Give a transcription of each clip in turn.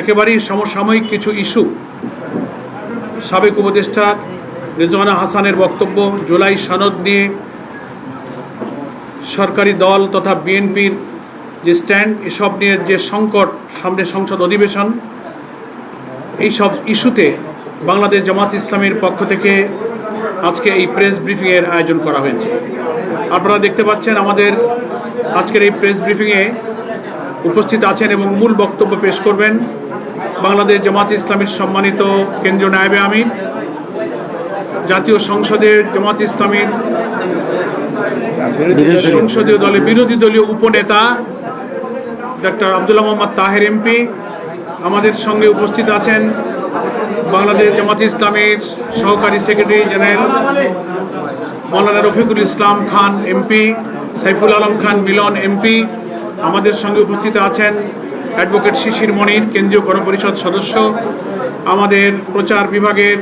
একেবারেই সমসাময়িক কিছু ইস্যু। সাবেক উপদেষ্টা রেজওয়ানা হাসানের বক্তব্য, জুলাই সনদ নিয়ে সরকারি দল তথা বিএনপির যে স্ট্যান্ড, এসব নিয়ে যে সংকট, সামনে সংসদ অধিবেশন, এই সব ইস্যুতে বাংলাদেশ জামাত ইসলামীর পক্ষ থেকে আজকে এই প্রেস ব্রিফিংয়ের আয়োজন করা হয়েছে। আপনারা দেখতে পাচ্ছেন আমাদের আজকের এই প্রেস ব্রিফিংয়ে উপস্থিত আছেন এবং মূল বক্তব্য পেশ করবেন বাংলাদেশ জামাত ইসলামীর সম্মানিত কেন্দ্রীয় নায়েবে আমির, জাতীয় সংসদের জামাত ইসলামীর সংসদীয় দলের বিরোধী দলীয় উপনেতা ডক্টর আব্দুল্লাহ মোহাম্মদ তাহের এমপি। আমাদের সঙ্গে উপস্থিত আছেন বাংলাদেশ জামাত ইসলামীর সহকারী সেক্রেটারি জেনারেল মৌলানা রফিকুল ইসলাম খান এমপি, সাইফুল আলম খান মিলন এমপি। আমাদের সঙ্গে উপস্থিত আছেন অ্যাডভোকেট শিশির মনির, কেন্দ্রীয় গণপরিষদ সদস্য। আমাদের প্রচার বিভাগের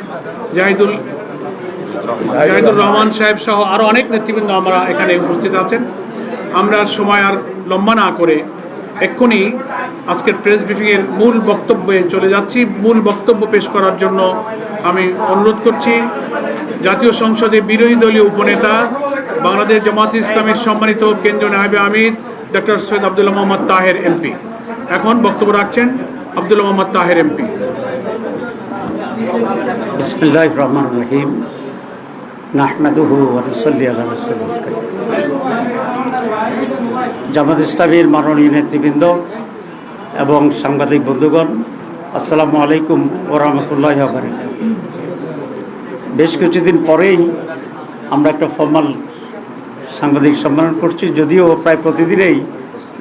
জাহিদুর রহমান সাহেব সহ আরও অনেক নেতৃবৃন্দ আমরা এখানে উপস্থিত আছেন। আমরা সময় আর লম্বা না করে এক্ষুনি আজকের প্রেস ব্রিফিংয়ের মূল বক্তব্যে চলে যাচ্ছি। মূল বক্তব্য পেশ করার জন্য আমি অনুরোধ করছি জাতীয় সংসদে বিরোধী দলীয় উপনেতা বাংলাদেশ জামাত ইসলামীর সম্মানিত কেন্দ্রীয় নায়েবে আমির ডক্টর সৈয়দ আব্দুল্লাহ মোহাম্মদ তাহের এমপি। এখন বক্তব্য রাখছেন আব্দুল্লাহ মোহাম্মদ তাহের এমপি। বিসমিল্লাহির রহমানির রহিম। নাহমাদুহু ওয়া নুসাল্লি আলা রাসূলিল কারীম। জামাত ইসলামীর মাননীয় নেতৃবৃন্দ এবং সাংবাদিক বন্ধুগণ, আসসালামু আলাইকুম ওয়া রাহমাতুল্লাহি ওয়া বারাকাতুহু। বেশ কিছুদিন পরেই আমরা একটা ফর্মাল সাংবাদিক সম্মেলন করছি, যদিও প্রায় প্রতিদিনেই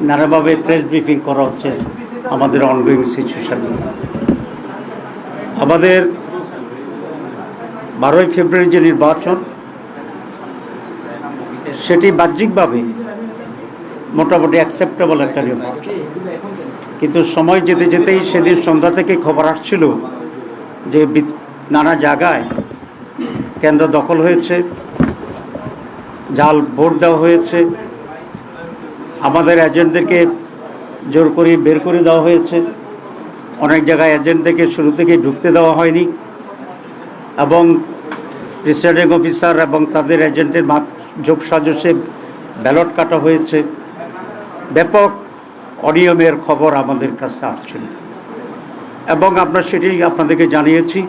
নানাভাবে প্রেস ব্রিফিং করা হচ্ছে আমাদের অনগোয়িং সিচুয়েশন। আমাদের 12ই ফেব্রুয়ারি যে নির্বাচন, সেটি বাহ্যিকভাবে মোটামুটি অ্যাকসেপ্টেবল একটা নির্বাচন, কিন্তু সময় যেতে যেতেই সেদিন সন্ধ্যা থেকে খবর আসছিল যে নানা জায়গায় কেন্দ্র দখল হয়েছে, জাল ভোট দেওয়া হয়েছে, আমাদের এজেন্টদেরকে জোর করে বের করে দেওয়া হয়েছে, অনেক জায়গায় এজেন্টদেরকে শুরু থেকে ঢুকতে দেওয়া হয়নি, এবং প্রিসাইডিং অফিসার এবং তাদের এজেন্টের যোগসাজশে ব্যালট কাটা হয়েছে। ব্যাপক অনিয়মের খবর আমাদের কাছে আসছিল এবং আমরা সেটি আপনাদেরকে জানিয়েছি।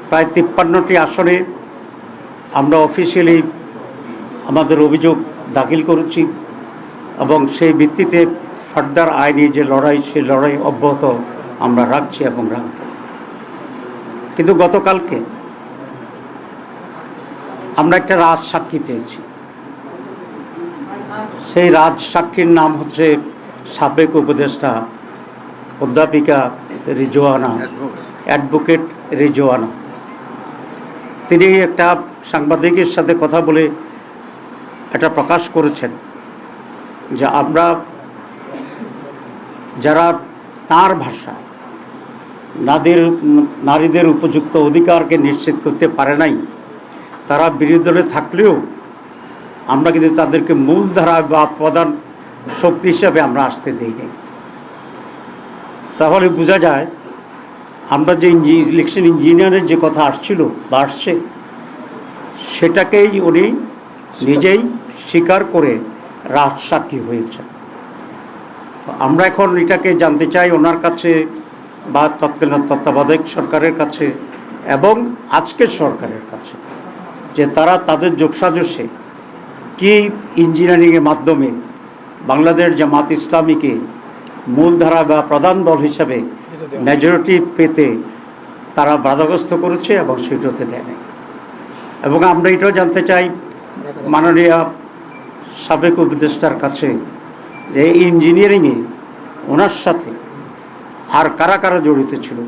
প্রায় 53টি আসনে আমরা অফিসিয়ালি আমাদের অভিযোগ দাখিল করেছি এবং সেই ভিত্তিতে ফার্দার আইনি যে লড়াই, সেই লড়াই অব্যাহত আমরা রাখছি এবং রাখব। কিন্তু গতকালকে আমরা একটা রাজসাক্ষী পেয়েছি। সেই রাজসাক্ষীর নাম হচ্ছে সাবেক উপদেষ্টা অধ্যাপিকা রিজওয়ানা, অ্যাডভোকেট রিজওয়ানা। তিনি একটা সাংবাদিকের সাথে কথা বলে এটা প্রকাশ করেছেন যে আমরা যারা তার ভাষায় নারীদের উপযুক্ত অধিকারকে নিশ্চিত করতে পারে নাই, তারা বিরোধী দলে থাকলেও আমরা কিন্তু তাদেরকে মূলধারা বা প্রধান শক্তি হিসাবে আমরা আসতে দিই নাই। তাহলে বোঝা যায় আমরা যে ইলেকশন ইঞ্জিনিয়ারের যে কথা আসছিল বা আসছে, সেটাকেই উনি নিজেই স্বীকার করে রাজসাক্ষী হয়েছেন। আমরা এখন এটাকে জানতে চাই ওনার কাছে বা তৎকালীন তত্ত্বাবধায়ক সরকারের কাছে এবং আজকের সরকারের কাছে, যে তারা তাদের যোগসাজশে কি ইঞ্জিনিয়ারিংয়ের মাধ্যমে বাংলাদেশ জামাত ইসলামীকে মূলধারা বা প্রধান দল হিসাবে মেজরিটি পেতে তারা বাধাগ্রস্ত করেছে এবং সেটাতে দেয় নাই। এবং আমরা এটাও জানতে চাই মাননীয় সাবেক উপদেষ্টার কাছে যে ইঞ্জিনিয়ারিংয়ে ওনার সাথে আর কারা কারা জড়িত ছিল,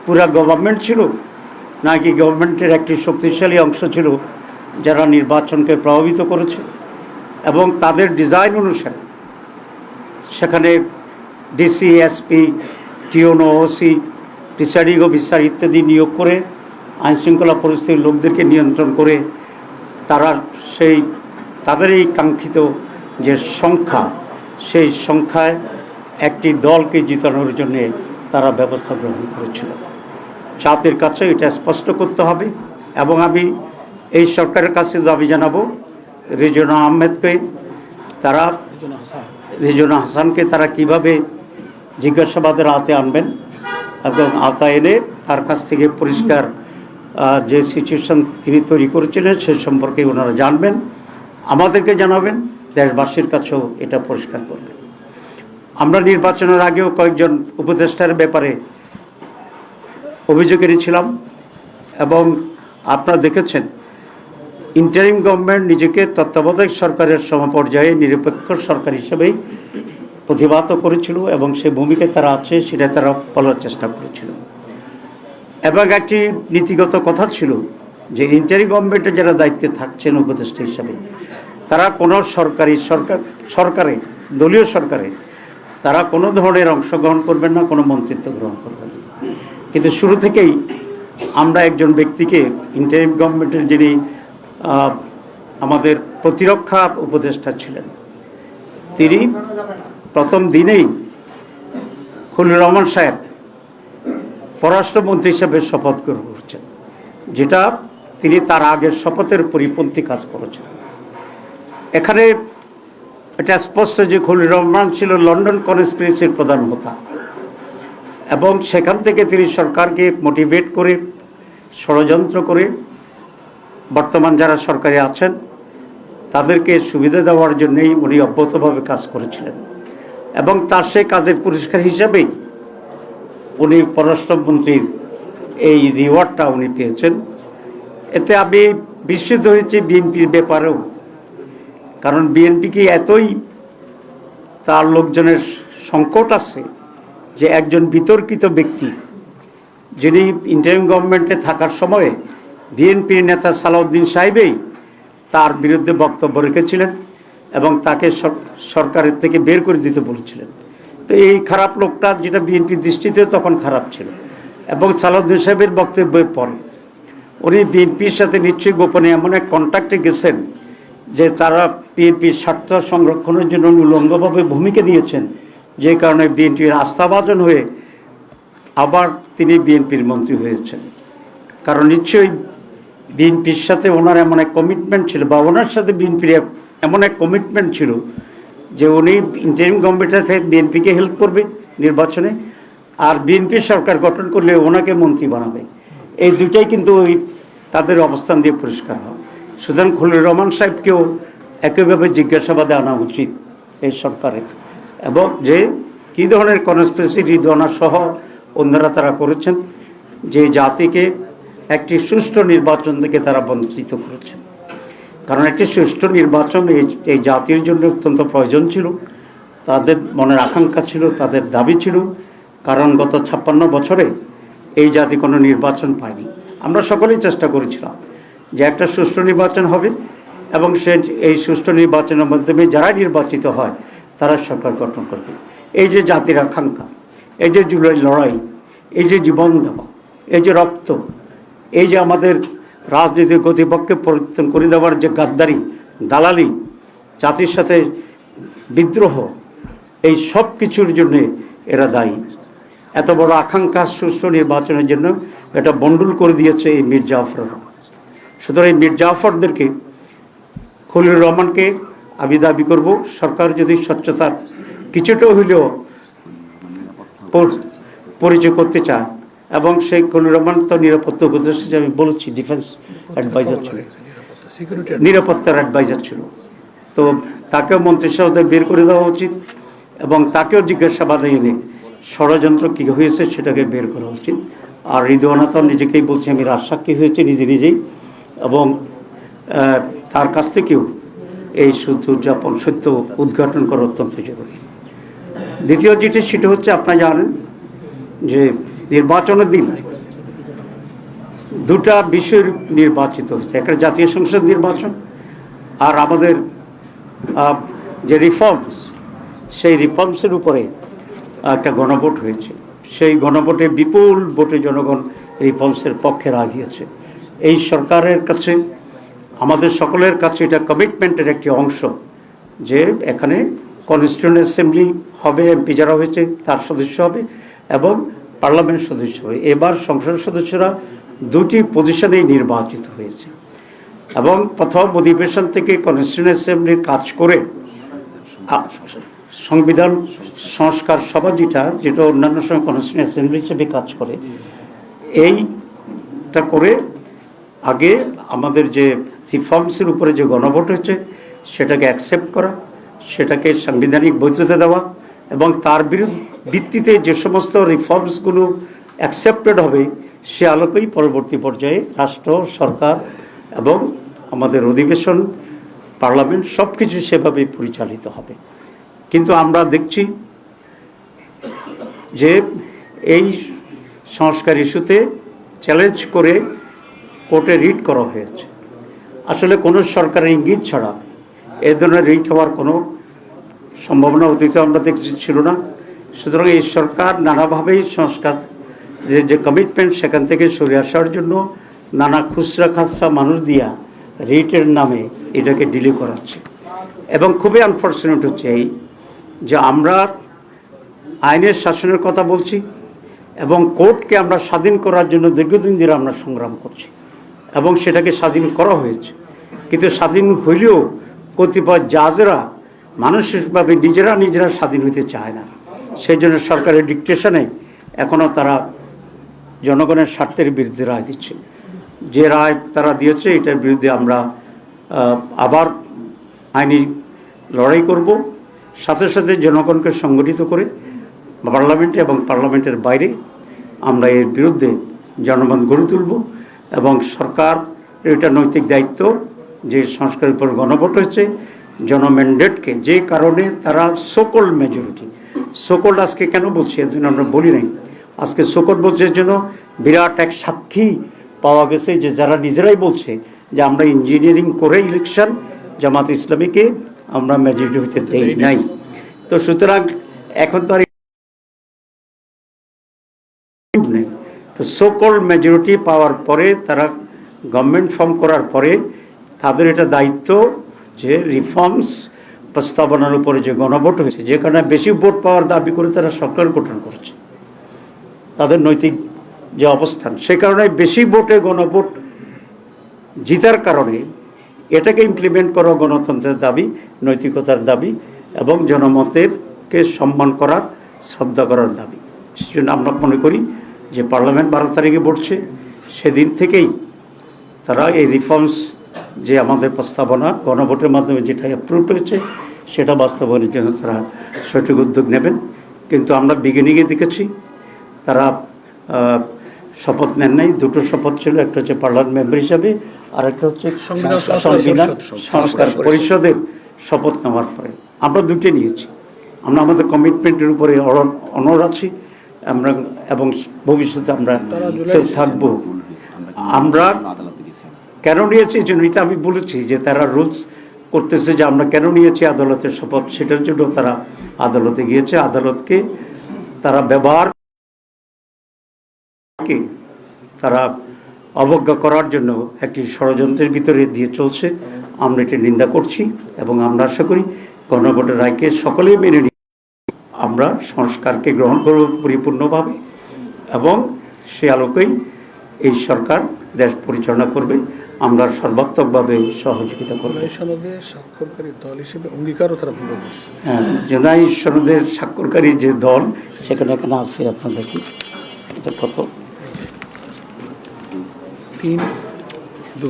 পুরা গভর্নমেন্ট ছিল নাকি গভর্নমেন্টের একটি শক্তিশালী অংশ ছিল যারা নির্বাচনকে প্রভাবিত করেছে, এবং তাদের ডিজাইন অনুসারে সেখানে ডিসি, এসপি, টিওনো, ওসি, প্রিসাইডিং অফিসার ইত্যাদি নিয়োগ করে আইনশৃঙ্খলা পরিস্থিতির লোকদেরকে নিয়ন্ত্রণ করে তারা তাদের এই কাঙ্ক্ষিত যে সংখ্যা, সেই সংখ্যায় একটি দলকে জিতানোর জন্য তারা ব্যবস্থা গ্রহণ করেছিল। জাতির কাছে এটা স্পষ্ট করতে হবে এবং আমি এই সরকারের কাছে দাবি জানাবো রিজওয়ানা আহমেদকে, তারা রিজওয়ানা হাসানকে তারা কিভাবে জিজ্ঞাসাবাদের আওতায় আনবেন এবং আওতায় এনে তার কাছ থেকে পরিষ্কার যে সিচুয়েশন তিনি তৈরি করেছিলেন সে সম্পর্কে ওনারা জানবেন, আমাদেরকে জানাবেন, দেশবাসীর কাছেও এটা পরিষ্কার করবেন। আমরা নির্বাচনের আগেও কয়েকজন উপদেষ্টার ব্যাপারে অভিযোগ এনেছিলাম এবং আপনারা দেখেছেন ইন্টারিম গভর্নমেন্ট নিজেকে তত্ত্বাবধায়ক সরকারের সমপর্যায়ে নিরপেক্ষ সরকার হিসেবেই প্রতিবাদ করেছিল এবং সে ভূমিকায় তারা আছে সেটা তারা বলার চেষ্টা করেছিল। এবং একটি নীতিগত কথা ছিল যে ইন্টারিম গভর্নমেন্টে যারা দায়িত্বে থাকছেন উপদেষ্টা হিসাবে তারা কোনো সরকারে দলীয় সরকারে তারা কোনো ধরনের অংশগ্রহণ করবেন না, কোনো মন্ত্রিত্ব গ্রহণ করবেন না। কিন্তু শুরু থেকেই আমরা একজন ব্যক্তিকে ইন্টারিম গভর্নমেন্টের যিনি আমাদের প্রতিরক্ষা উপদেষ্টা ছিলেন তিনি প্রথম দিনেই খলিলুর রহমান সাহেব পররাষ্ট্রমন্ত্রী হিসেবে শপথ গ্রহণ করছেন, যেটা তিনি তার আগের শপথের পরিপন্থী কাজ করেছেন। এখানে এটা স্পষ্ট যে খলিলুর রহমান ছিল লন্ডন কনস্পিরেসির প্রধান হোতা এবং সেখান থেকে তিনি সরকারকে মোটিভেট করে ষড়যন্ত্র করে বর্তমান যারা সরকারে আছেন তাদেরকে সুবিধা দেওয়ার জন্যই উনি অব্যাহতভাবে কাজ করেছিলেন এবং তার সেই কাজের পুরস্কার হিসাবেই উনি পররাষ্ট্রমন্ত্রীর এই রিওয়ার্ডটা উনি পেয়েছেন। এতে আমি বিস্মিত হয়েছি বিএনপির ব্যাপারেও, কারণ বিএনপিকে এতই তার লোকজনের সংকট আছে যে একজন বিতর্কিত ব্যক্তি যিনি ইন্টারিম গভর্নমেন্টে থাকার সময়ে বিএনপির নেতা সালাউদ্দিন সাহেবই তার বিরুদ্ধে বক্তব্য রেখেছিলেন এবং তাকে সরকারের থেকে বের করে দিতে বলেছিলেন। তো এই খারাপ লোকটা, যেটা বিএনপির দৃষ্টিতে তখন খারাপ ছিল, এবং সালাউদ্দিন সাহেবের বক্তব্যের পরে উনি বিএনপির সাথে নিশ্চয়ই গোপনে এমন এক কন্ট্যাক্টে গেছেন যে তারা বিএনপির স্বার্থ সংরক্ষণের জন্য উলঙ্গভাবে ভূমিকা নিয়েছেন, যে কারণে বিএনপির আস্থাভাজন হয়ে আবার তিনি বিএনপির মন্ত্রী হয়েছেন। কারণ নিশ্চয়ই বিএনপির সাথে ওনার এমন এক কমিটমেন্ট ছিল, বা ওনার সাথে বিএনপির এমন এক কমিটমেন্ট ছিল যে উনি ইন্টারিম গভর্নমেন্টের থেকে বিএনপিকে হেল্প করবে নির্বাচনে, আর বিএনপির সরকার গঠন করলে ওনাকে মন্ত্রী বানাবে। এই দুটাই কিন্তু ওই তাদের অবস্থান দিয়ে পরিষ্কার হয়। সুতরাং খলিলুর রহমান সাহেবকেও একইভাবে জিজ্ঞাসাবাদে আনা উচিত এই সরকারের, এবং যে কী ধরনের কনস্পিরেসি রিজওয়ানা সহ অন্যরা তারা করেছেন, যে জাতিকে একটি সুষ্ঠু নির্বাচন থেকে তারা বঞ্চিত করেছেন। কারণ একটি সুষ্ঠু নির্বাচন এই জাতির জন্য অত্যন্ত প্রয়োজন ছিল, তাদের মনের আকাঙ্ক্ষা ছিল, তাদের দাবি ছিল। কারণ গত 56 বছরে এই জাতি কোনো নির্বাচন পায়নি। আমরা সকলেই চেষ্টা করেছিলাম যে একটা সুষ্ঠু নির্বাচন হবে এবং এই সুষ্ঠু নির্বাচনের মাধ্যমে যারা নির্বাচিত হয় তারা সরকার গঠন করবে। এই যে জাতির আকাঙ্ক্ষা, এই যে জুলাই লড়াই, এই যে জীবন দেওয়া, এই যে রক্ত, এই যে আমাদের রাজনীতির গতিপক্ষে পরিবর্তন করে দেওয়ার যে গাদ্দারি, দালালি, জাতির সাথে বিদ্রোহ, এই সব কিছুর জন্যে এরা দায়ী। এত বড় আকাঙ্ক্ষা সুষ্ঠু নির্বাচনের জন্য এটা বন্ডুল করে দিয়েছে এই মীর জাফররা। সুতরাং এই মীর জাফরদেরকে, খলিলুর রহমানকে আমি দাবি করব, সরকার যদি স্বচ্ছতার কিছুটা হইলেও পরিচয় করতে চায়, এবং সেই খলিলুর রহমান তো নিরাপত্তা উপদেষ্টা, আমি বলেছি ডিফেন্স অ্যাডভাইজার ছিল, নিরাপত্তার অ্যাডভাইজার ছিল, তো তাকেও মন্ত্রিসভাতে বের করে দেওয়া উচিত এবং তাকেও জিজ্ঞাসাবাদে এনে ষড়যন্ত্র কী হয়েছে সেটাকে বের করা উচিত। আর রিজওয়ানা তো নিজেকেই বলছে আমি রাজসাক্ষী হয়েছি নিজেই, এবং তার কাছ থেকেও এই সত্য উদ্ঘাটন করা অত্যন্ত জরুরি। দ্বিতীয় যেটি সেটা হচ্ছে, আপনারা জানেন যে নির্বাচনের দিন দুটা বিষয় নির্বাচিত হয়েছে, একটা জাতীয় সংসদ নির্বাচন আর আমাদের যে রিফর্মস, সেই রিফর্মসের উপরে একটা গণভোট হয়েছে। সেই গণভোটে বিপুল ভোটে জনগণ রিফর্মসের পক্ষে রায় দিয়েছে। এই সরকারের কাছে, আমাদের সকলের কাছে এটা কমিটমেন্টের একটি অংশ যে এখানে কনস্টিটিউয়েন্ট অ্যাসেম্বলি হবে, এমপি যারা হয়েছে তার সদস্য হবে এবং পার্লামেন্ট সদস্য হবে। এবার সংসদ সদস্যরা দুটি পজিশনেই নির্বাচিত হয়েছে এবং প্রথম অধিবেশন থেকে কনস্টিটিউয়েন্ট অ্যাসেম্বলির কাজ করে সংবিধান সংস্কার সভা যেটা অন্যান্য সময় কনস্টিটিউয়েন্ট অ্যাসেম্বলি হিসেবে কাজ করে, এইটা করে আগে আমাদের যে রিফর্মসের উপরে যে গণভোট হয়েছে সেটাকে অ্যাকসেপ্ট করা, সেটাকে সাংবিধানিক বৈধতা দেওয়া এবং তার ভিত্তিতে যে সমস্ত রিফর্মসগুলো অ্যাকসেপ্টেড হবে সে আলোকেই পরবর্তী পর্যায়ে রাষ্ট্র, সরকার এবং আমাদের অধিবেশন, পার্লামেন্ট সব কিছু সেভাবেই পরিচালিত হবে। কিন্তু আমরা দেখছি যে এই সংস্কার ইস্যুতে চ্যালেঞ্জ করে কোর্টে রিট করা হয়েছে। আসলে কোনো সরকারের ইঙ্গিত ছাড়া এই ধরনের রিট হওয়ার কোনো সম্ভাবনা অতীতে আমরা দেখছি ছিল না। সুতরাং এই সরকার নানাভাবেই সংস্কার যে কমিটমেন্ট সেখান থেকে সরে আসার জন্য নানা খুচরা খাচরা মানুষ দিয়া রিটের নামে এটাকে ডিলে করাচ্ছে এবং খুবই আনফর্চুনেট হচ্ছে এই যে আমরা আইনের শাসনের কথা বলছি এবং কোর্টকে আমরা স্বাধীন করার জন্য দীর্ঘদিন ধরে আমরা সংগ্রাম করছি এবং সেটাকে স্বাধীন করা হয়েছে। কিন্তু স্বাধীন হইলেও কতিপয় জাজেরা মানসিকভাবে নিজেরা স্বাধীন হইতে চায় না। সেই জন্য সরকারের ডিকটেশনে এখনও তারা জনগণের স্বার্থের বিরুদ্ধে রায় দিচ্ছে। যে রায় তারা দিয়েছে এটার বিরুদ্ধে আমরা আবার আইনি লড়াই করব, সাথে সাথে জনগণকে সংগঠিত করে পার্লামেন্টে এবং পার্লামেন্টের বাইরে আমরা এর বিরুদ্ধে জনমত গড়ে তুলব এবং সরকার এটা নৈতিক দায়িত্ব যে সংস্কারের উপর গণভোট হয়েছে জনম্যান্ডেটকে, যে কারণে তারা সোকল্ড মেজরিটি, সোকল্ড আজকে কেন বলছি এর জন্য আমরা বলি নাই, আজকে সোকল্ড বলছে এর জন্য বিরাট এক সাক্ষী পাওয়া গেছে যে যারা নিজেরাই বলছে যে আমরা ইঞ্জিনিয়ারিং করে ইলেকশন জামাত ইসলামীকে আমরা মেজরিটি হইতে দেই নাই। তো সুতরাং এখন তো আর নেই। তো সোকল্ড মেজরিটি পাওয়ার পরে তারা গভর্নমেন্ট ফর্ম করার পরে তাদের এটা দায়িত্ব যে রিফর্মস প্রস্তাবনার উপরে যে গণভোট হয়েছে, যে কারণে বেশি ভোট পাওয়ার দাবি করে তারা সরকার গঠন করছে, তাদের নৈতিক যে অবস্থান সেই কারণে বেশি ভোটে গণভোট জিতার কারণে এটাকে ইমপ্লিমেন্ট করা গণতন্ত্রের দাবি, নৈতিকতার দাবি এবং জনমতেরকে সম্মান করার, শ্রদ্ধা করার দাবি। সেজন্য আমরা মনে করি যে পার্লামেন্ট 12 তারিখে বসছে, সেদিন থেকেই তারা এই রিফর্মস যে আমাদের প্রস্তাবনা গণভোটের মাধ্যমে যেটা অ্যাপ্রুভ হয়েছে সেটা বাস্তবায়নের জন্য তারা সঠিক উদ্যোগ নেবেন। কিন্তু আমরা বিগিনিংয়ে দেখেছি তারা শপথ নেন নাই। দুটো শপথ ছিল, একটা হচ্ছে পার্লামেন্ট মেম্বার হিসাবে আর একটা হচ্ছে সংবিধান সংস্কার পরিষদের শপথ নেওয়ার পরে। আমরা দুটো নিয়েছি, আমরা আমাদের কমিটমেন্টের উপরে অনড় আছি আমরা এবং ভবিষ্যতে আমরা থাকবো। আমরা কেন নিয়েছি এই জন্য এটা আমি বলেছি যে তারা রুলস করতেছে যে আমরা কেন নিয়েছি আদালতের শপথ, সেটার জন্য তারা আদালতে গিয়েছে। আদালতকে তারা ব্যবহার তারা অবজ্ঞা করার জন্য একটি ষড়যন্ত্রের ভিতরে দিয়ে চলছে। আমরা এটি নিন্দা করছি এবং আমরা আশা করি গণভোটের রায়কে সকলেই মেনে নিই, আমরা সংস্কারকে গ্রহণ করব পরিপূর্ণভাবে এবং সে আলোকেই এই সরকার দেশ পরিচালনা করবে। আমরা সর্বাত্মকভাবে সহযোগিতা করব। স্বাক্ষরকারী দল হিসেবে অঙ্গীকারও তারা পূরণ করছে। হ্যাঁ, জুলাই সনদের স্বাক্ষরকারী যে দল সেখানে এখানে আছে, আপনার দেখি এটা কত 3-2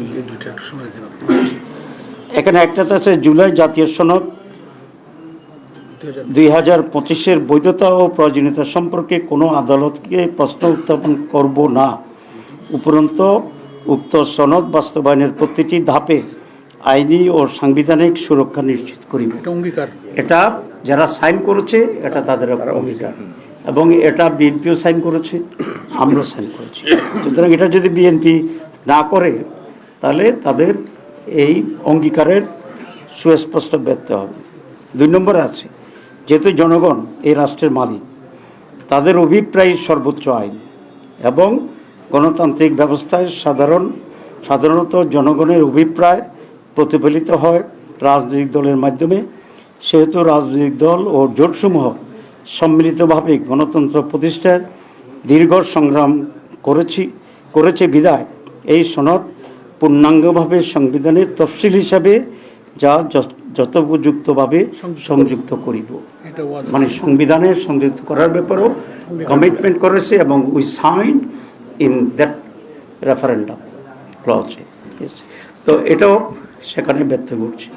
একটু সময় দিন। এখানে একটাতে আছে জুলাই জাতীয় সনদ 2025-এর বৈধতা ও প্রয়োজনীয়তা সম্পর্কে কোনো আদালতকে প্রশ্ন উত্থাপন করব না, উপরন্তু উক্ত সনদ বাস্তবায়নের প্রতিটি ধাপে আইনি ও সাংবিধানিক সুরক্ষা নিশ্চিত করিবে। এটা যারা সাইন করেছে এটা তাদের অঙ্গীকার এবং এটা বিএনপিও সাইন করেছে, আমরাও সাইন করেছি। সুতরাং এটা যদি বিএনপি না করে তাহলে তাদের এই অঙ্গীকারের সুস্পষ্ট ব্যর্থ হবে। 2 নম্বরে আছে যেহেতু জনগণ এই রাষ্ট্রের মালিক, তাদের অভিপ্রায় সর্বোচ্চ আইন এবং গণতান্ত্রিক ব্যবস্থায় সাধারণত জনগণের অভিপ্রায় প্রতিফলিত হয় রাজনৈতিক দলের মাধ্যমে। সেহেতু রাজনৈতিক দল ও জোটসমূহ সম্মিলিতভাবে গণতন্ত্র প্রতিষ্ঠার দীর্ঘ সংগ্রাম করেছে বিধায় এই সনদ পূর্ণাঙ্গভাবে সংবিধানের তফসিল হিসাবে যা যথোপযুক্তভাবে সংযুক্ত করিব। মানে সংবিধানের সংযুক্ত করার ব্যাপারেও কমিটমেন্ট করেছে এবং we sign in that referendum clause. তো এটাও সেখানে ব্যর্থ ঘটছে।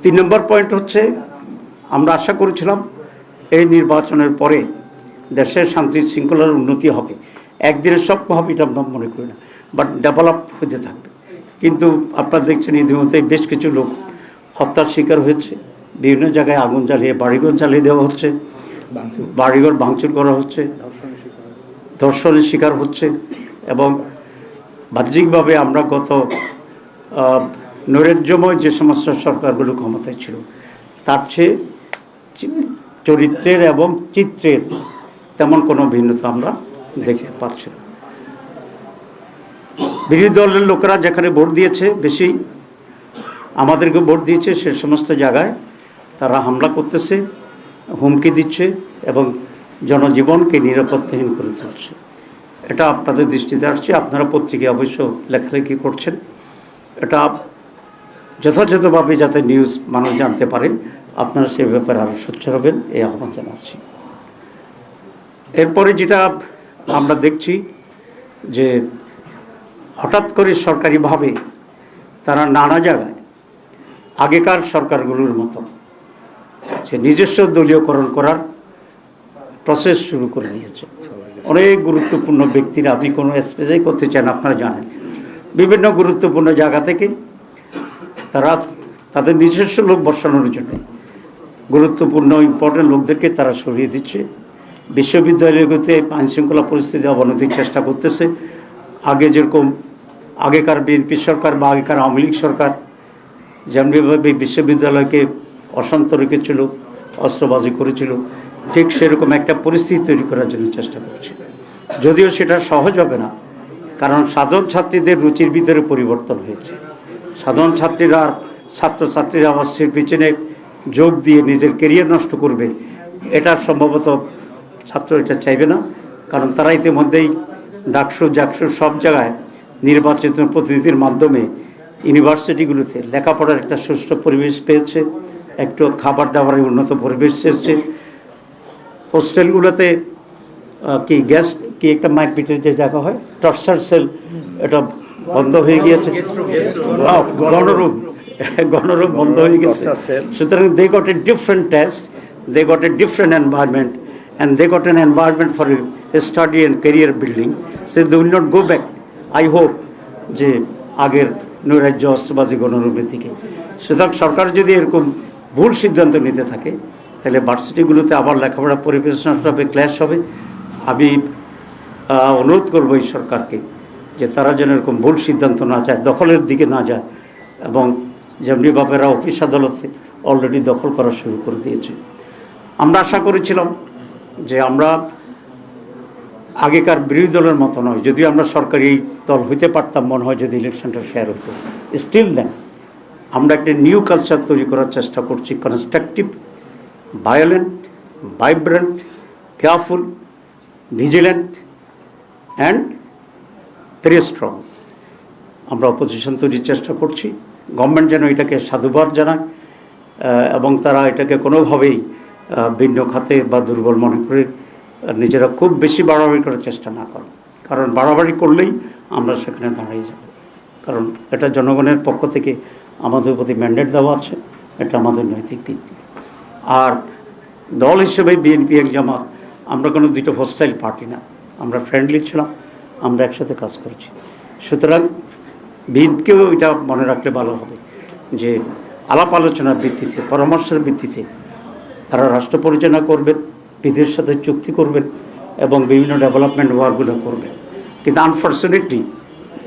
3 নম্বর পয়েন্ট হচ্ছে, আমরা আশা করেছিলাম এই নির্বাচনের পরে দেশের শান্তি শৃঙ্খলার উন্নতি হবে। একদিনের স্বপ্ন হবে এটা আমরা মনে করি না, বাট ডেভেলপ হতে থাকবে। কিন্তু আপনারা দেখছেন ইতিমধ্যে বেশ কিছু লোক হত্যার শিকার হয়েছে, বিভিন্ন জায়গায় আগুন জ্বালিয়ে বাড়িঘর জ্বালিয়ে দেওয়া হচ্ছে, বাড়িঘর ভাঙচুর করা হচ্ছে, ধর্ষণের শিকার হচ্ছে। এবং বাহ্যিকভাবে আমরা গত নৈরাজ্যময় যে সমস্ত সরকারগুলো ক্ষমতায় ছিল তার চেয়ে চরিত্রের এবং চিত্রের তেমন কোনো ভিন্নতা আমরা দেখতে পাচ্ছি না। বিরোধী দলের লোকেরা যেখানে ভোট দিয়েছে, বেশি আমাদেরকে ভোট দিয়েছে, সে সমস্ত জায়গায় তারা হামলা করতেছে, হুমকি দিচ্ছে এবং জনজীবনকে নিরাপত্তাহীন করে তুলছে। এটা আপনাদের দৃষ্টিতে আসছে, আপনারা পত্রিকায় অবশ্য লেখালেখি করছেন। এটা যথাযথভাবে যাতে নিউজ মানুষ জানতে পারে, আপনারা সে ব্যাপারে আরও সোচ্চার হবেন, এই আহ্বান জানাচ্ছি। এরপরে যেটা আমরা দেখছি যে হঠাৎ করে সরকারিভাবে তারা নানা জায়গায় আগেকার সরকারগুলোর মতো যে নিজস্ব দলীয়করণ করার প্রসেস শুরু করে দিয়েছে। অনেক গুরুত্বপূর্ণ ব্যক্তিরা, আপনি কোনো স্পেসে করতে চান আপনারা জানেন, বিভিন্ন গুরুত্বপূর্ণ জায়গা থেকে তারা তাদের নিজস্ব লোক বসানোর জন্য গুরুত্বপূর্ণ ইম্পর্টেন্ট লোকদেরকে তারা সরিয়ে দিচ্ছে। বিশ্ববিদ্যালয়গুলোতে আইনশৃঙ্খলা পরিস্থিতি অবনতির চেষ্টা করতেছে। আগে যেরকম আগেকার বিএনপি সরকার বা আগেকার আওয়ামী লীগ সরকার যেমনিভাবে বিশ্ববিদ্যালয়কে অশান্ত রেখেছিল, অস্ত্রবাজি করেছিল, ঠিক সেরকম একটা পরিস্থিতি তৈরি করার জন্য চেষ্টা করছে। যদিও সেটা সহজ হবে না, কারণ সাধারণ ছাত্রীদের রুচির ভিতরে পরিবর্তন হয়েছে। সাধারণ ছাত্রীরা আর ছাত্রছাত্রীরা অস্ত্রের পিছনে যোগ দিয়ে নিজের কেরিয়ার নষ্ট করবে, এটা সম্ভবত ছাত্র এটা চাইবে না। কারণ তারা ইতিমধ্যেই ডাকসু জাকসু সব জায়গায় নির্বাচিত প্রতিনিধির মাধ্যমে ইউনিভার্সিটিগুলোতে লেখাপড়ার একটা সুষ্ঠু পরিবেশ পেয়েছে, একটু খাবার দাবারের উন্নত পরিবেশ এসেছে। হোস্টেলগুলোতে কি গ্যাস কি একটা মারপিটের যে জায়গা হয়, টর্চার সেল, এটা বন্ধ হয়ে গিয়েছে, গণরূপ বন্ধ হয়ে গেছে। সুতরাং they got a different test, they got a different environment, and they got an environment for study and career building, so they will not go back, I hope, যে আগের নৈরাজ্য অস্ত্রবাজি গণরূপের দিকে। সুতরাং সরকার যদি এরকম ভুল সিদ্ধান্ত নিতে থাকে, তাহলে ভার্সিটিগুলোতে আবার লেখাপড়া পরিবেশ নষ্ট হবে, ক্লাস হবে। আমি অনুরোধ করবো এই সরকারকে যে তারা যেন এরকম ভুল সিদ্ধান্ত না যায়, দখলের দিকে না যায়। এবং যেমনি বাপেরা অফিস আদালতে অলরেডি দখল করা শুরু করে দিয়েছে। আমরা আশা করেছিলাম যে আমরা আগেকার বিরোধী দলের মতো নয়, যদিও আমরা সরকারি দল হইতে পারতাম মনে হয় যদি ইলেকশনটা ফেয়ার হতো, স্টিল দেন আমরা একটা নিউ কালচার তৈরি করার চেষ্টা করছি, constructive, violent, vibrant, careful, vigilant and very strong. আমরা অপোজিশন তৈরির চেষ্টা করছি। গভর্নমেন্ট যেন এটাকে সাধুবাদ জানায় এবং তারা এটাকে কোনোভাবেই ভিন্ন খাতে বা দুর্বল মনে করে নিজেরা খুব বেশি বাড়াবাড়ি করার চেষ্টা না করে। কারণ বাড়াবাড়ি করলেই আমরা সেখানে দাঁড়িয়ে যাব। কারণ এটা জনগণের পক্ষ থেকে আমাদের প্রতি ম্যান্ডেট দেওয়া আছে, এটা আমাদের নৈতিক ভিত্তি। আর দল হিসেবে বিএনপি এক জামাত আমরা কোনো দুটো হোস্টাইল পার্টি না, আমরা ফ্রেন্ডলি ছিলাম, আমরা একসাথে কাজ করছি। সুতরাং বিএনপিকেও এটা মনে রাখলে ভালো হবে যে আলাপ আলোচনার ভিত্তিতে, পরামর্শের ভিত্তিতে তারা রাষ্ট্র পরিচালনা করবেন, বিদেশের সাথে চুক্তি করবেন এবং বিভিন্ন ডেভেলপমেন্ট ওয়ার্কগুলো করবেন। কিন্তু আনফর্চুনেটলি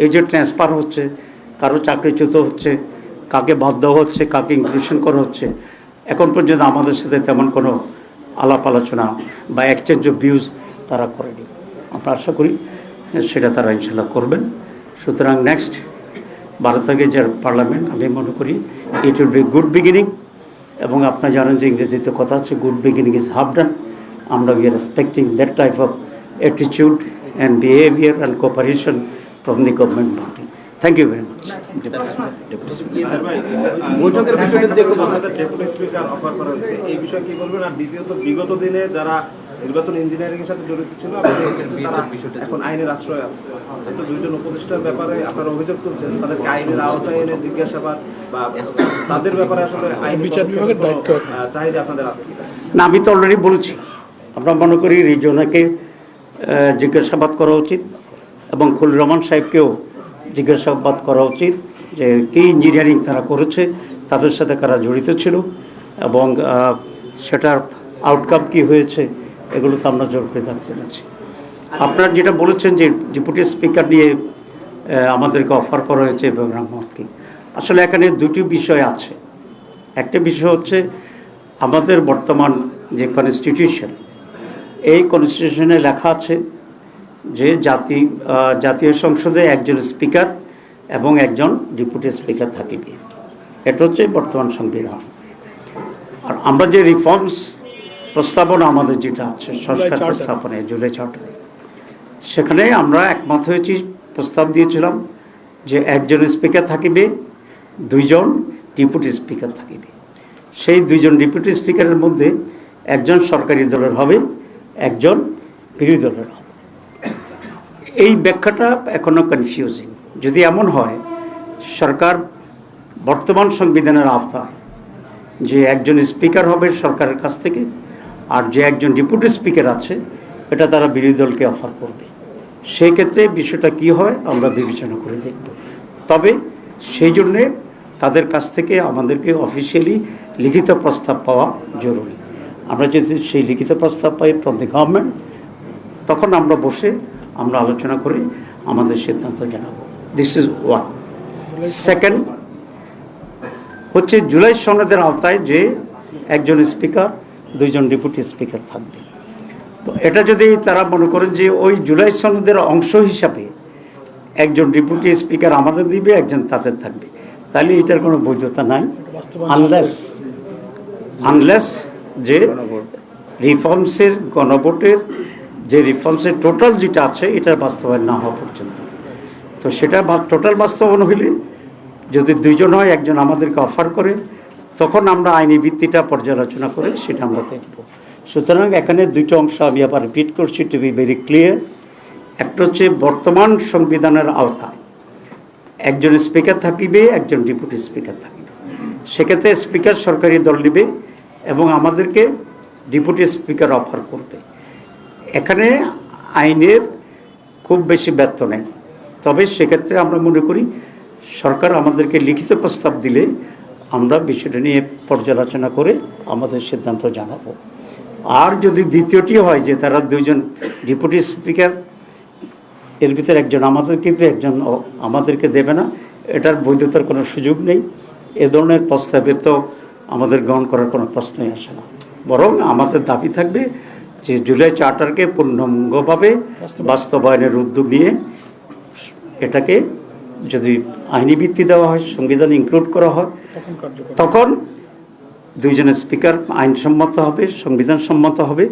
এই যে ট্রান্সফার হচ্ছে, কারো চাকরিচ্যুত হচ্ছে, কাকে বাদ দেওয়া হচ্ছে, কাকে ইনক্লুশন করা হচ্ছে, এখন পর্যন্ত আমাদের সাথে তেমন কোনো আলাপ আলোচনা বা এক্সচেঞ্জ অফ ভিউজ তারা করেনি। আমরা আশা করি সেটা তারা ইনশাল্লাহ করবেন। সুতরাং নেক্সট 12 তারিখে যে পার্লামেন্ট, আমি মনে করি it will be good beginning এবং আপনারা জানেন যে ইংরেজিতে কথা আছে, good beginning is half done. আমরা we are expecting that type of attitude and behaviour and cooperation from the government body. Thank you very much. বৈঠকের বিষয়টা দেখুন, আপনাদের ডেপুটি স্পিকার অফার করা হয়েছে, এই বিষয়ে কি বলবেন? আর দ্বিতীয়ত, বিগত দিনে যারা নির্বাচন ইঞ্জিনিয়ারিং এর সাথে জড়িত ছিল তারা এখন আইনের আশ্রয় আছে, তো দুইজন উপদেষ্টার ব্যাপারে আপনারা অভিযোগ তুলছেন, তাদেরকে আইনের আওতায় এনে জিজ্ঞাসাবাদ বা তাদের ব্যাপারে আসলে আইন বিচার বিভাগের দায়িত্ব চাহিদা আপনাদের আছে কিনা? না, আমি তো অলরেডি বলেছি, আমরা মনে করি রিজওয়ানাকে জিজ্ঞাসাবাদ করা উচিত এবং খলিল রহমান সাহেবকেও জিজ্ঞাসাবাদ করা উচিত যে কী ইঞ্জিনিয়ারিং তারা করেছে, তাদের সাথে কারা জড়িত ছিল এবং সেটার আউটকাম কী হয়েছে, এগুলো তো আমরা জোর করে দাবি জানাচ্ছি। আপনারা যেটা বলেছেন যে ডেপুটি স্পিকার নিয়ে আমাদেরকে অফার করা হয়েছে ইব্রাহিম মোহাম্মদকে, আসলে এখানে দুটি বিষয় আছে। একটা বিষয় হচ্ছে আমাদের বর্তমান যে কনস্টিটিউশন, এই কনস্টিটিউশনে লেখা আছে যে জাতীয় সংসদে একজন স্পিকার এবং একজন ডেপুটি স্পিকার থাকিবে, এটা হচ্ছে বর্তমান সংবিধান। আর আমরা যে রিফর্মস প্রস্তাবনা আমাদের যেটা আছে, সংস্কার প্রস্তাবনায় জুলাই চার্টারে, সেখানে আমরা একমত হয়েছি, প্রস্তাব দিয়েছিলাম যে একজন স্পিকার থাকিবে, দুইজন ডেপুটি স্পিকার থাকিবে। সেই দুইজন ডেপুটি স্পিকারের মধ্যে একজন সরকারি দলের হবে, একজন বিরোধী দলের হবে। এই ব্যাখ্যাটা এখনও কনফিউজিং। যদি এমন হয় সরকার বর্তমান সংবিধানের আওতায় যে একজন স্পিকার হবে সরকারের কাছ থেকে, আর যে একজন ডেপুটি স্পিকার আছে এটা তারা বিরোধী দলকে অফার করবে, সেই ক্ষেত্রে বিষয়টা কী হয় আমরা বিবেচনা করে দেখব। তবে সেই জন্যে তাদের কাছ থেকে আমাদেরকে অফিসিয়ালি লিখিত প্রস্তাব পাওয়া জরুরি। আমরা যদি সেই লিখিত প্রস্তাব পাই ফ্রম দি গভর্নমেন্ট, তখন আমরা বসে আমরা আলোচনা করে আমাদের সিদ্ধান্ত জানাবো। This is one. সেকেন্ড হচ্ছে জুলাই সনদের আওতায় যে একজন স্পিকার, দুইজন ডেপুটি স্পিকার থাকবে। তো এটা যদি তারা মনে করেন যে ওই জুলাই সনদের অংশ হিসাবে একজন ডেপুটি স্পিকার আমাদের দিবে, একজন তাদের থাকবে, তাহলে এটার কোনো বৈধতা নাই, আনলেস যে রিফর্মসের গণভোটের যে রিফর্মসের টোটাল যেটা আছে এটার বাস্তবায়ন না হওয়া পর্যন্ত। তো সেটা টোটাল বাস্তবায়ন হইলে যদি দুইজন হয়, একজন আমাদেরকে অফার করে, তখন আমরা আইনি ভিত্তিটা পর্যালোচনা করে সেটা আমরা দেখব। সুতরাং এখানে দুটো অংশ আমি আবার রিপিট করছি টু বি ভেরি ক্লিয়ার। একটা হচ্ছে বর্তমান সংবিধানের আওতায় একজন স্পিকার থাকিবে, একজন ডেপুটি স্পিকার থাকিবে। সেক্ষেত্রে স্পিকার সরকারি দল নেবে এবং আমাদেরকে ডেপুটি স্পিকার অফার করবে। এখানে আইনের খুব বেশি ব্যর্থ নেই, তবে সেক্ষেত্রে আমরা মনে করি সরকার আমাদেরকে লিখিত প্রস্তাব দিলে আমরা বিষয়টা নিয়ে পর্যালোচনা করে আমাদের সিদ্ধান্ত জানাবো। আর যদি দ্বিতীয়টি হয় যে তারা দুইজন ডেপুটি স্পিকার, এর ভিতরে একজন আমাদের কিন্তু একজন আমাদেরকে দেবে না, এটার বৈধতার কোনো সুযোগ নেই। এ ধরনের প্রস্তাবের তো আমাদের গ্রহণ করার কোনো প্রশ্নই আসে না। বরং আমাদের দাবি থাকবে যে জুলাই চার্টারকে পূর্ণাঙ্গভাবে বাস্তবায়নের উদ্যোগ নিয়ে এটাকে যদি আইনি ভিত্তি দেওয়া হয়, সংবিধান ইনক্লুড করা হয়, তখন দুইজনের স্পিকার আইনসম্মত হবে, সংবিধান সম্মত হবে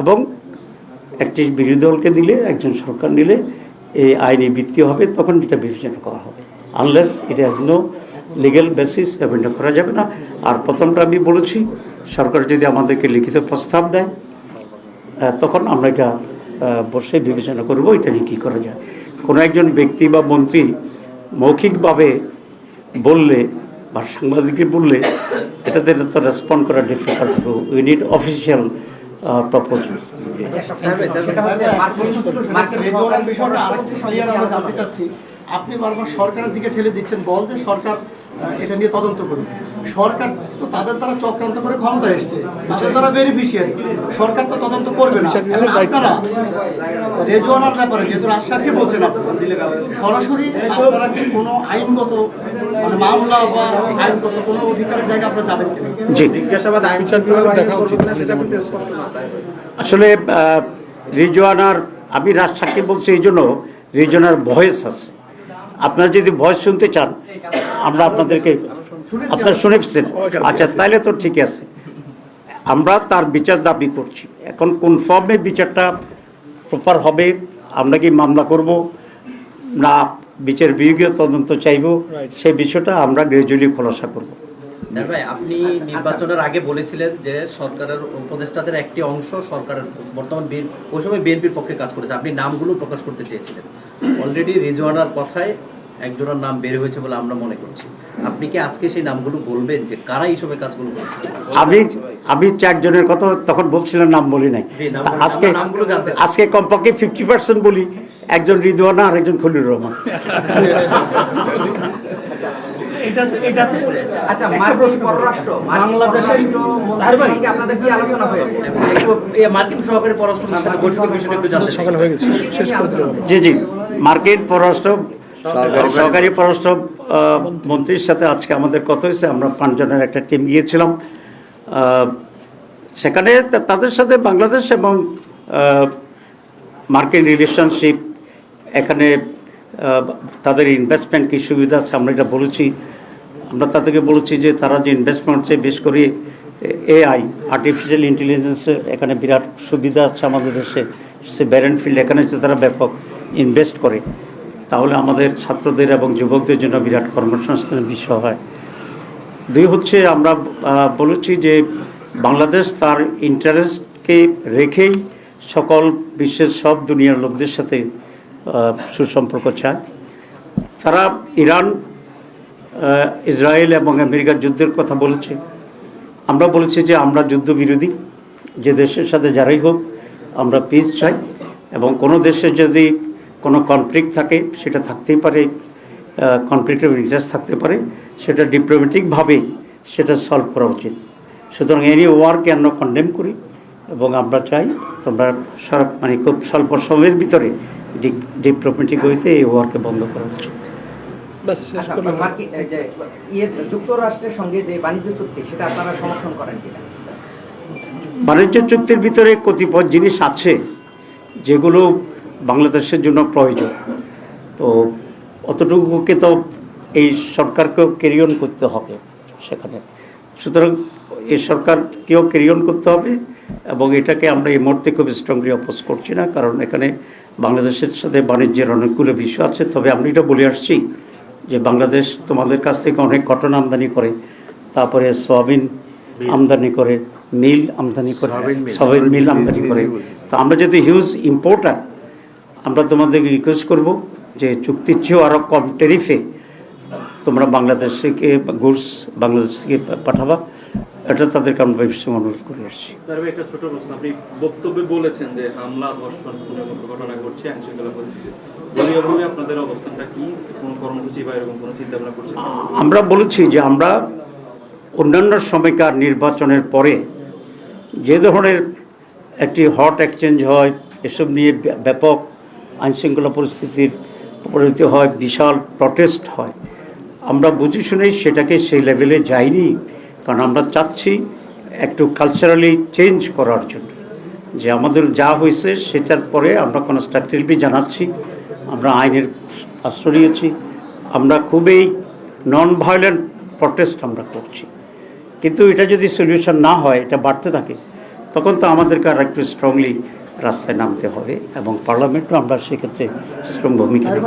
এবং একটি বিরোধী দলকে দিলে, একজন সরকার নিলে এই আইনি ভিত্তি হবে, তখন এটা বিবেচনা করা হবে। Unless it has no legal basis, এটা করা যাবে না। আর প্রথমটা আমি বলেছি, সরকার যদি আমাদেরকে লিখিত প্রস্তাব দেয় তখন আমরা এটা বসে বিবেচনা করব এটা নিয়ে কী করা যায়। কোনো একজন ব্যক্তি বা মন্ত্রী মৌখিকভাবে বললে বা সাংবাদিককে বললে এটাতে তো রেসপন্ড করা difficult. We need official proposal. আপনি বারবার সরকারের দিকে ঠেলে দিচ্ছেন, বল যে সরকার এটা নিয়ে তদন্ত করুন। সরকার তো তাদের দ্বারা চক্রান্ত করে ক্ষমতা এসছে, তাদের দ্বারা বেনিফিশিয়ারি, সরকার তো তদন্ত করবে না। আপনারা রেজওয়ানার ব্যাপারে যেহেতু রাজশাহী বলছেন, আপনারা সরাসরি আপনারা কি কোনো আইনগত মানে মামলা বা আইনগত কোনো অধিকারের জায়গা আপনারা যাবেন কিনা? জি, জিজ্ঞাসাবাদ আইন বিচার বিভাগ দেখা উচিত না, সেটা কিন্তু স্পষ্ট না। আসলে রিজওয়ানার আমি রাজশাহী বলছি এই জন্য রিজওয়ানার ভয়েস আছে। আপনারা যদি ভয়েস শুনতে চান আমরা আপনাদেরকে আপনারা শুনেছেন? আচ্ছা, তাহলে তো ঠিক আছে। আমরা তার বিচার দাবি করছি। এখন কোন ফর্মে বিচারটা প্রপার হবে, আমরা কি মামলা করব না বিচার বিভাগীয় তদন্ত চাইব, সেই বিষয়টা আমরা গ্রাজুয়ালি খোলাসা করব। ভাই, আপনি নির্বাচনের আগে বলেছিলেন যে সরকারের উপদেষ্টাদের একটি অংশ সরকারের বর্তমান ওই সময় বিএনপির পক্ষে কাজ করেছে, আপনি নামগুলো প্রকাশ করতে চেয়েছিলেন। অলরেডি রিজওয়ানার কথায় একজনের নাম বের হয়েছে বলে আমরা মনে করছি। আপনি কি আজকে সেই নামগুলো বলবেন যে কারা এই সময় কাজগুলো করেছে? আমি 4 জনের কথা তখন বলছিলাম, নাম বলি নাই। আজকে কমপক্ষে 50% বলি, একজন রিদওয়ানা আর একজন খলিলুর রহমান। আচ্ছা, মার্কিন পররাষ্ট্র মন্ত্রীর সঙ্গে আপনাদের কি আলোচনা হয়েছে? মার্কিন সহকারী পররাষ্ট্রের সাথে বৈঠকের বিষয়টা একটু জানতে চাই। জি, মার্কিন সহকারী পররাষ্ট্র মন্ত্রীর সাথে আজকে আমাদের কথা হয়েছে। আমরা 5 জনের একটা টিম গিয়েছিলাম সেখানে। তাদের সাথে বাংলাদেশ এবং মার্কিন রিলেশনশিপ, এখানে তাদের ইনভেস্টমেন্ট কী সুবিধা আছে আমরা এটা বলেছি। আমরা তাদেরকে বলেছি যে তারা যে ইনভেস্টমেন্ট হচ্ছে, বিশেষ করে এআই, আর্টিফিশিয়াল ইন্টেলিজেন্সের এখানে বিরাট সুবিধা আছে আমাদের দেশে। সে ব্যারেন ফিল্ড, এখানে যে তারা ব্যাপক ইনভেস্ট করে, তাহলে আমাদের ছাত্রদের এবং যুবকদের জন্য বিরাট কর্মসংস্থানের বিষয় হয়। 2 হচ্ছে আমরা বলেছি যে বাংলাদেশ তার ইন্টারেস্টকে রেখেই সকল বিশ্বের সব দুনিয়ার লোকদের সাথে সুসম্পর্ক চায়। তারা ইরান, ইসরায়েল এবং আমেরিকার যুদ্ধের কথা বলেছে। আমরা বলেছি যে আমরা যুদ্ধবিরোধী, যে দেশের সাথে যারাই হোক আমরা পিস চাই, এবং কোনো দেশে যদি কোনো কনফ্লিক্ট থাকে, সেটা থাকতেই পারে, কনফ্লিক্ট অফ ইন্টারেস্ট থাকতে পারে, সেটা ডিপ্লোম্যাটিকভাবে সেটা সলভ করা উচিত। সুতরাং এনি ওয়ারকে আমরা কন্ডেম করি এবং আমরা চাই তোমরা মানে খুব স্বল্প সময়ের ভিতরে ডিপ্লোম্যাটিক হইতে এই ওয়ারকে বন্ধ করা উচিত। যুক্তরাষ্ট্রের সঙ্গে যে বাণিজ্য চুক্তি, সেটা আপনারা সমর্থন করেন কিনা? বাণিজ্য চুক্তির ভিতরে কতিপয় জিনিস আছে যেগুলো বাংলাদেশের জন্য প্রয়োজন, তো অতটুকুকে তো এই সরকারকেও ক্যারি অন করতে হবে সেখানে। সুতরাং এই সরকারকেও ক্যারি অন করতে হবে, এবং এটাকে আমরা এই মুহূর্তে খুব স্ট্রংলি অপোজ করছি না, কারণ এখানে বাংলাদেশের সাথে বাণিজ্যের অনেকগুলো বিষয় আছে। তবে আমি এটা বলে আসছি যে বাংলাদেশ তোমাদের কাছ থেকে অনেক কটন আমদানি করে, তারপরে সয়াবিন আমদানি করে, মিল আমদানি করে, সয়াবিন মিল আমদানি করে। তো আমরা যদি হিউজ ইম্পোর্টার, আমরা তোমাদেরকে রিকোয়েস্ট করব যে চুক্তির চেয়েও আরও কম ট্যারিফে তোমরা বাংলাদেশ থেকে গুডস বাংলাদেশ থেকে পাঠাবা, এটা তাদেরকে আমরা ভীষণ অনুরোধ করে আসছি। একটা ছোট প্রশ্ন, আপনি বক্তব্যে বলেছেন যে হামলা, ধর্ষণ, ঘটনা ঘটছে, আইনশৃঙ্খলা পরিস্থিতি, দলীয়ভাবে আপনাদের অবস্থানটা কি? কোনো কর্মসূচি বা এরকম কোনো চিন্তা ভাবনা করছেন? আমরা বলেছি যে আমরা অন্যান্য সময়কার নির্বাচনের পরে যে ধরনের একটি হট এক্সচেঞ্জ হয়, এসব নিয়ে ব্যাপক আইনশৃঙ্খলা পরিস্থিতির পরিণতি হয়, বিশাল প্রটেস্ট হয়, আমরা বুঝে শুনেই সেটাকে সেই লেভেলে যাইনি। কারণ আমরা চাচ্ছি একটু কালচারালি চেঞ্জ করার জন্য, যে আমাদের যা হয়েছে সেটার পরে আমরা কনস্ট্রাকটিভলি জানাচ্ছি, আমরা আইনের আশ্রয় নিয়েছি, আমরা খুবই নন ভায়োলেন্ট প্রটেস্ট আমরা করছি। কিন্তু এটা যদি সলিউশন না হয়, এটা বাড়তে থাকে, তখন তো আমাদেরকে আর একটু স্ট্রংলি রাস্তায় নামতে হবে, এবং পার্লামেন্টও আমরা সেক্ষেত্রে স্ট্রং ভূমিকা নেব।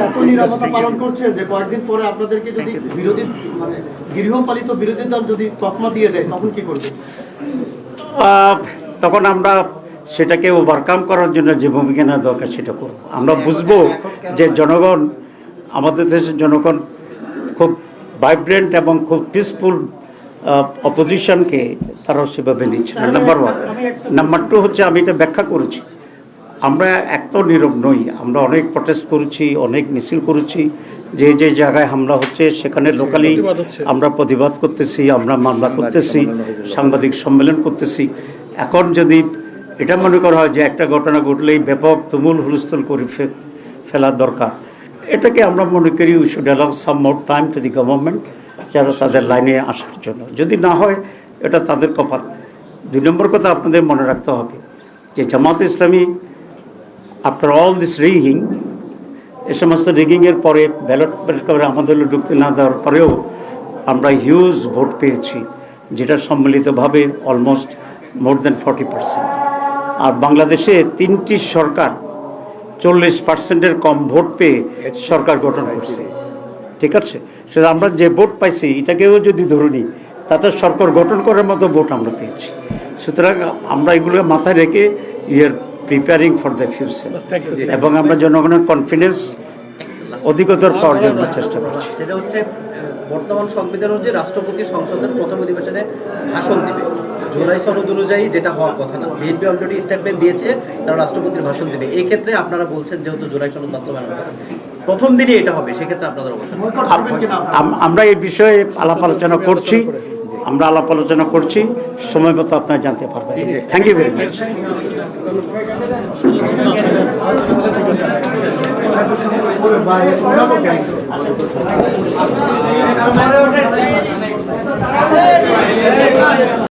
এত নিরাপত্তা পালন করছে যে কয়েকদিন পরে আপনাদেরকে যদি বিরোধী মানে গৃহপালিত বিরোধী দল যদি তকমা দিয়ে দেয়, তখন কি করবে? তখন আমরা সেটাকে ওভারকাম করার জন্য যে ভূমিকা নেওয়া দরকার সেটা করব। আমরা বুঝবো যে জনগণ, আমাদের দেশের জনগণ খুব ভাইব্রেন্ট এবং খুব পিসফুল অপোজিশনকে তারা সেভাবে নিচ্ছে না, নাম্বার 1। নাম্বার 2 হচ্ছে, আমি এটা ব্যাখ্যা করেছি, আমরা এত নীরব নই, আমরা অনেক প্রটেস্ট করেছি, অনেক মিছিল করেছি, যে যে জায়গায় হামলা হচ্ছে সেখানে লোকালি আমরা প্রতিবাদ করতেছি, আমরা মামলা করতেছি, সাংবাদিক সম্মেলন করতেছি। এখন যদি এটা মনে করা হয় যে একটা ঘটনা ঘটলেই ব্যাপক তুমুল হুলস্থুল করে ফেলার দরকার, এটাকে আমরা মনে করি we should allow some more time to the government, যারা তাদের লাইনে আসার জন্য। যদি না হয় এটা তাদের কপাল। 2 নম্বর কথা আপনাদের মনে রাখতে হবে যে Jamaat Islami after all this rigging, এ সমস্ত রিগিংয়ের পরে ব্যালট পেপারে আমাদের ঢুকতে না দেওয়ার পরেও আমরা হিউজ ভোট পেয়েছি, যেটা সম্মিলিতভাবে অলমোস্ট মোর দেন 40%। আর বাংলাদেশে 3টি সরকার 40%-এর কম ভোট পেয়ে সরকার গঠন করছে, ঠিক আছে? সেটা আমরা যে ভোট পাইছি এটাকেও যদি ধরে নিই, তাতে সরকার গঠন করার মতো ভোট আমরা পেয়েছি। সুতরাং আমরা এগুলো মাথায় রেখে are preparing for the future, এবং আমরা জনগণের কনফিডেন্স অধিকতর পাওয়ার জন্য চেষ্টা করছি। সেটা হচ্ছে বর্তমান সংবিধান অনুযায়ী রাষ্ট্রপতি সংসদের প্রথম অধিবেশনে ভাষণ দিবে। জুলাই সনদ অনুযায়ী যেটা হওয়ার কথা না, বিএনপি অলরেডি স্টেটমেন্ট দিয়েছে তারা রাষ্ট্রপতির ভাষণ দেবে। এই ক্ষেত্রে আপনারা বলছেন যেহেতু জুলাই সনদ বাস্তবায়ন হবে, প্রথম দিনই এটা হবে, সেক্ষেত্রে আপনাদের অবস্থা বয়কট করবেন কিনা আমরা এই বিষয়ে আলাপ আলোচনা করছি, সময় মতো আপনারা জানতে পারবেন। Thank you very much.